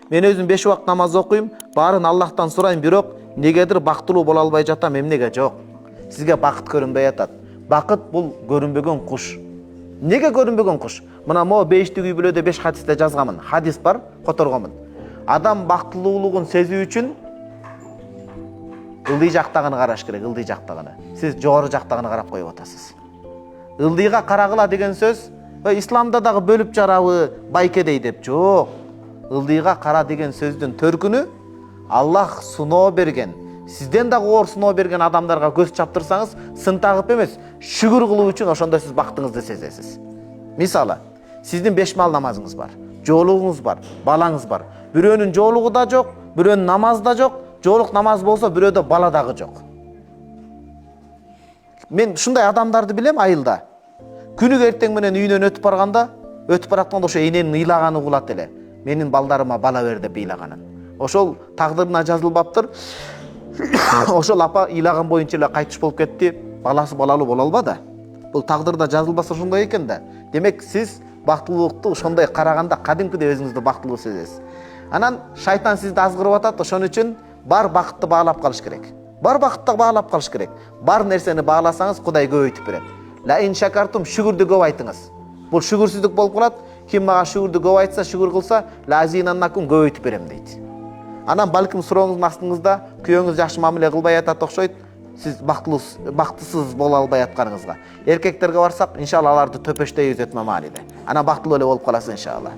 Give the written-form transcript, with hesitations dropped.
Мен өзüm 5 вакыт намаз окуйм, барын Аллахтан сурайм, бирок негедир бактылуу боло албай жатам, эмнеге жок. Сизге бакыт көрүнбөй атат. Бакыт бул көрүнбөгөн куш. Неге көрүнбөгөн куш? Мына мо 5-ти үй бүлөдө 5 хадисте жазганмын. Хадис бар, которгонмун. Адам бактылуулугун сезүү үчүн ылдый жактагыны караш керек, ылдый жактагыны. Сиз жогору жактагыны карап коюп атасыз. Ылдыйга карагыла деген сөз, исламда дагы бөлүп жарабы, байкедей деп жок. Ылдыйга кара деген сөздүн төркүнү Аллах сыноо берген. Сизден дагы оор сыноо берген адамдарга көз чаптырсаңыз, сын тагып эмес, шүгүр кылуу үчүн ошондо сиз бактыңызды сезесиз. Мисалы, сиздин 5 мал намазыңыз бар, жоолугуңуз бар, балаңыз бар. Бирөөнүн жоолугу да жок, бирөөнүн намазы да жок, жоолук намаз болсо бирөөдө бала дагы жок. Мен ушундай адамдарды билем айылда. Күнүгө эртең менен үйүнөн өтүп баратканда ошо эненин ыйлаганы угулат эле. Менин балдарыма бала бер деп ыйлаганын. Ошол тагдырына жазылбаптыр. Ошол апа ыйлаган боюнча эле кайтыш болуп кетти. Баласы балалуу боло албады. Бул тагдырда жазылбаса ошондой экен да. Демек сиз бактылуулукту ошондой караганда кадимкиде өзүңүздү бактылуу сезесиз. Анан шайтан сизди азгырып атат, ошон үчүн бар бакытты баалап калыш керек. Бар бакытты баалап калыш керек. Бар нерсени бааласаңыз Кудай көбөйтүп берет. Ла ин шакартум, шүгүрдү көп айтыңыз. Бул шүгүрсүздүк болуп калат. Ким мага шүгүрдү көп айтса, шүгүр кылса, ла азинаннакум, көбөйтүп берем дейт. Анан балким сурооңуздун астыңызда күйөөңүз жакшы мамиле кылбай атат окшойт. Сиз бактысыз боло албай атканыңызга. Эркектерге барсак, иншалла аларды төпөштөйбүз өтмө мааниде. Анан бактылуу эле болуп каласыз иншалла.